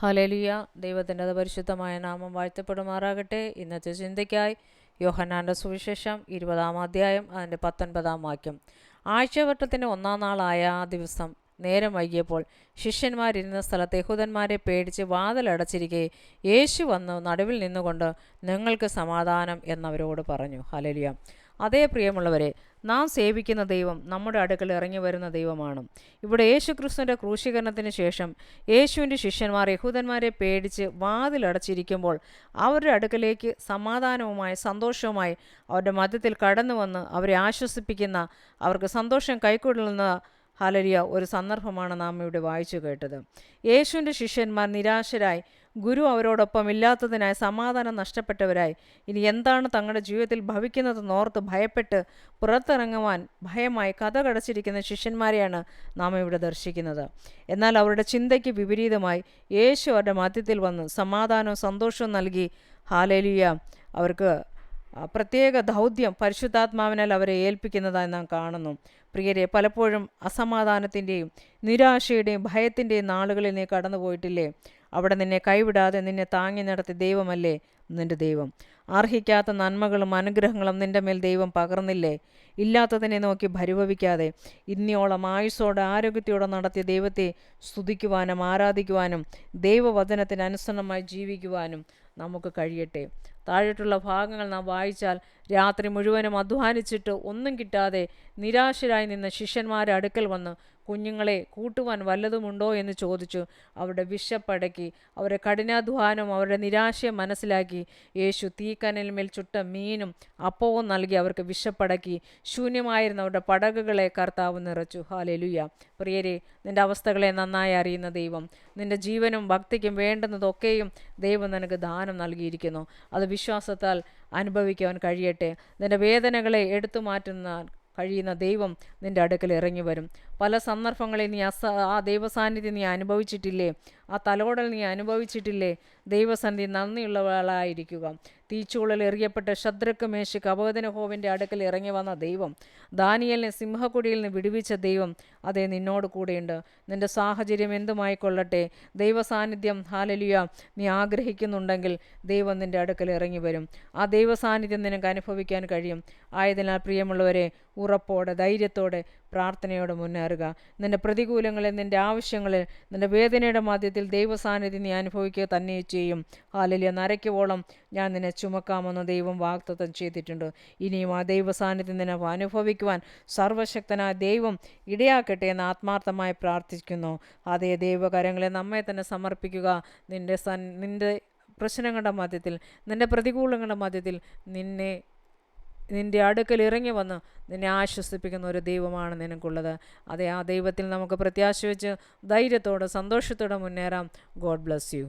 Hallelujah. ദൈവത്തിൻ്റെ പരിശുദ്ധമായ നാമം വാഴ്ത്തപ്പെടുമാറാകട്ടെ. ഇന്നത്തെ ചിന്തയ്ക്കായി യോഹന്നാൻ്റെ സുവിശേഷം 20-ാം അധ്യായം അതിൻ്റെ 19-ാം വാക്യം. ആഴ്ചവട്ടത്തിൻ്റെ 1-ാം നാളായ ആ ദിവസം നേരം വൈകിയപ്പോൾ ശിഷ്യന്മാരിരുന്ന സ്ഥലത്ത് യഹൂദന്മാരെ പേടിച്ച് വാതിലടച്ചിരിക്കെ യേശു വന്ന് നടുവിൽ നിന്നുകൊണ്ട് നിങ്ങൾക്ക് സമാധാനം എന്നവരോട് പറഞ്ഞു. ഹല്ലേലൂയ. അതേ പ്രിയമുള്ളവരെ, നാം സേവിക്കുന്ന ദൈവം നമ്മുടെ അടുക്കൽ ഇറങ്ങി വരുന്ന ദൈവമാണ്. ഇവിടെ യേശുക്രിസ്തുവിൻ്റെ ക്രൂശീകരണത്തിന് ശേഷം യേശുവിൻ്റെ ശിഷ്യന്മാർ യഹൂദന്മാരെ പേടിച്ച് വാതിലടച്ചിരിക്കുമ്പോൾ അവരുടെ അടുക്കലേക്ക് സമാധാനവുമായി സന്തോഷവുമായി അവരുടെ മധ്യത്തിൽ കടന്നു വന്ന് അവരെ ആശ്വസിപ്പിക്കുന്ന, അവർക്ക് സന്തോഷം കൈക്കൊള്ളുന്ന ഹല്ലേലൂയ ഒരു സന്ദർഭമാണ് നാം ഇവിടെ വായിച്ചു കേട്ടത്. യേശുവിൻ്റെ ശിഷ്യന്മാർ നിരാശരായി, ഗുരു അവരോടൊപ്പം ഇല്ലാത്തതിനായി സമാധാനം നഷ്ടപ്പെട്ടവരായി, ഇനി എന്താണ് തങ്ങളുടെ ജീവിതത്തിൽ ഭവിക്കുന്നതെന്നോർത്ത് ഭയപ്പെട്ട് പുറത്തിറങ്ങുവാൻ ഭയമായി കതകടച്ചിരിക്കുന്ന ശിഷ്യന്മാരെയാണ് നാം ഇവിടെ ദർശിക്കുന്നത്. എന്നാൽ അവരുടെ ചിന്തയ്ക്ക് വിപരീതമായി യേശു അവരുടെ മധ്യത്തിൽ വന്ന് സമാധാനവും സന്തോഷവും നൽകി ഹല്ലേലൂയ അവർക്ക് പ്രത്യേക ദൗത്യം പരിശുദ്ധാത്മാവിനാൽ അവരെ ഏൽപ്പിക്കുന്നതായി നാം കാണുന്നു. പ്രിയരെ, പലപ്പോഴും അസമാധാനത്തിൻ്റെയും നിരാശയുടെയും ഭയത്തിൻ്റെയും നാളുകളിൽ നീ കടന്നു പോയിട്ടില്ലേ? അവിടെ നിന്നെ കൈവിടാതെ നിന്നെ താങ്ങി നടത്തിയ ദൈവമല്ലേ നിൻ്റെ ദൈവം? അർഹിക്കാത്ത നന്മകളും അനുഗ്രഹങ്ങളും നിൻ്റെ മേൽ ദൈവം പകർന്നില്ലേ? ഇല്ലാത്തതിനെ നോക്കി പരിഭവിക്കാതെ ഇന്നിയോളം ആയുസ്സോടെ ആരോഗ്യത്തോടെ നടത്തിയ ദൈവത്തെ സ്തുതിക്കുവാനും ആരാധിക്കുവാനും ദൈവവചനത്തിന് അനുസരണമായി ജീവിക്കുവാനും നമുക്ക് കഴിയട്ടെ. താഴെയുള്ള ഭാഗങ്ങൾ നാം വായിച്ചാൽ രാത്രി മുഴുവനും അധ്വാനിച്ചിട്ട് ഒന്നും കിട്ടാതെ നിരാശരായി നിന്ന ശിഷ്യന്മാരുടെ അടുക്കൽ വന്ന് കുഞ്ഞുങ്ങളെ കൂട്ടുവാൻ വല്ലതുമുണ്ടോ എന്ന് ചോദിച്ചു. അവരുടെ വിശപ്പടക്കി, അവരുടെ കഠിനാധ്വാനവും അവരുടെ നിരാശയും മനസ്സിലാക്കി യേശു തീക്കനലിന്മേൽ ചുട്ട മീനും അപ്പവും നൽകി അവർക്ക് വിശപ്പടക്കി. ശൂന്യമായിരുന്ന അവരുടെ പടകുകളെ കർത്താവ് നിറച്ചു. ഹല്ലേലൂയ. പ്രിയരെ, നിൻ്റെ അവസ്ഥകളെ നന്നായി അറിയുന്ന ദൈവം നിൻ്റെ ജീവനും ഭക്തിക്കും വേണ്ടുന്നതൊക്കെയും ദൈവം നിനക്ക് ദാനം നൽകിയിരിക്കുന്നു. അത് വിശ്വാസത്താൽ അനുഭവിക്കുവാൻ കഴിയട്ടെ. നിൻ്റെ വേദനകളെ എടുത്തു മാറ്റുന്ന കഴിയുന്ന ദൈവം നിൻ്റെ അടുക്കൽ ഇറങ്ങി വരും. പല സന്ദർഭങ്ങളിൽ നീ ആ ദൈവസാന്നിധ്യം നീ അനുഭവിച്ചിട്ടില്ലേ? ആ തലോടൽ നീ അനുഭവിച്ചിട്ടില്ലേ? ദൈവസന്നിധി നന്ദിയുള്ളവളായിരിക്കുക. തീച്ചൂളൽ എറിയപ്പെട്ട ശദ്രക്ക് മേശക്ക് അബേദ്നെഗോവിൻ്റെ അടുക്കൽ ഇറങ്ങി വന്ന ദൈവം, ദാനിയേലിനെ സിംഹക്കുടിയിൽ നിന്ന് വിടുവിച്ച ദൈവം അതേ നിന്നോട് കൂടെയുണ്ട്. നിൻ്റെ സാഹചര്യം എന്തുമായിക്കൊള്ളട്ടെ, ദൈവസാന്നിധ്യം ഹല്ലേലൂയ നീ ആഗ്രഹിക്കുന്നുണ്ടെങ്കിൽ ദൈവം നിൻ്റെ അടുക്കൽ ഇറങ്ങി വരും. ആ ദൈവസാന്നിധ്യം നിനക്ക് അനുഭവിക്കാൻ കഴിയും. ആയതിനാൽ പ്രിയമുള്ളവരെ, ഉറപ്പോടെ ധൈര്യത്തോടെ പ്രാർത്ഥനയോടെ മുന്നേറുക. നിൻ്റെ പ്രതികൂലങ്ങളിൽ, നിൻ്റെ ആവശ്യങ്ങളിൽ, നിൻ്റെ വേദനയുടെ മധ്യത്തിൽ ദൈവസാന്നിധ്യം നീ അനുഭവിക്കുക തന്നെ ചെയ്യും. ഹല്ലേലൂയ. നരയ്ക്കുവോളം ഞാൻ നിന്നെ ചുമക്കാമെന്ന് ദൈവം വാഗ്ദത്തം ചെയ്തിട്ടുണ്ട്. ഇനിയും ആ ദൈവസാന്നിധ്യം നിന്നെ അനുഭവിക്കുവാൻ സർവശക്തനായ ദൈവം ഇടയാക്കട്ടെ എന്ന് ആത്മാർത്ഥമായി പ്രാർത്ഥിക്കുന്നു. അതേ ദൈവകരങ്ങളെ നമ്മെ തന്നെ സമർപ്പിക്കുക. നിൻ്റെ പ്രശ്നങ്ങളുടെ മധ്യത്തിൽ, നിൻ്റെ പ്രതികൂലങ്ങളുടെ മധ്യത്തിൽ നിൻ്റെ അടുക്കൽ ഇറങ്ങി വന്ന് നിന്നെ ആശ്വസിപ്പിക്കുന്ന ഒരു ദൈവമാണ് നിനക്കുള്ളത്. അതെ, ആ ദൈവത്തിൽ നമുക്ക് പ്രത്യാശ വെച്ച് ധൈര്യത്തോടെ സന്തോഷത്തോടെ മുന്നേറാം. God bless you.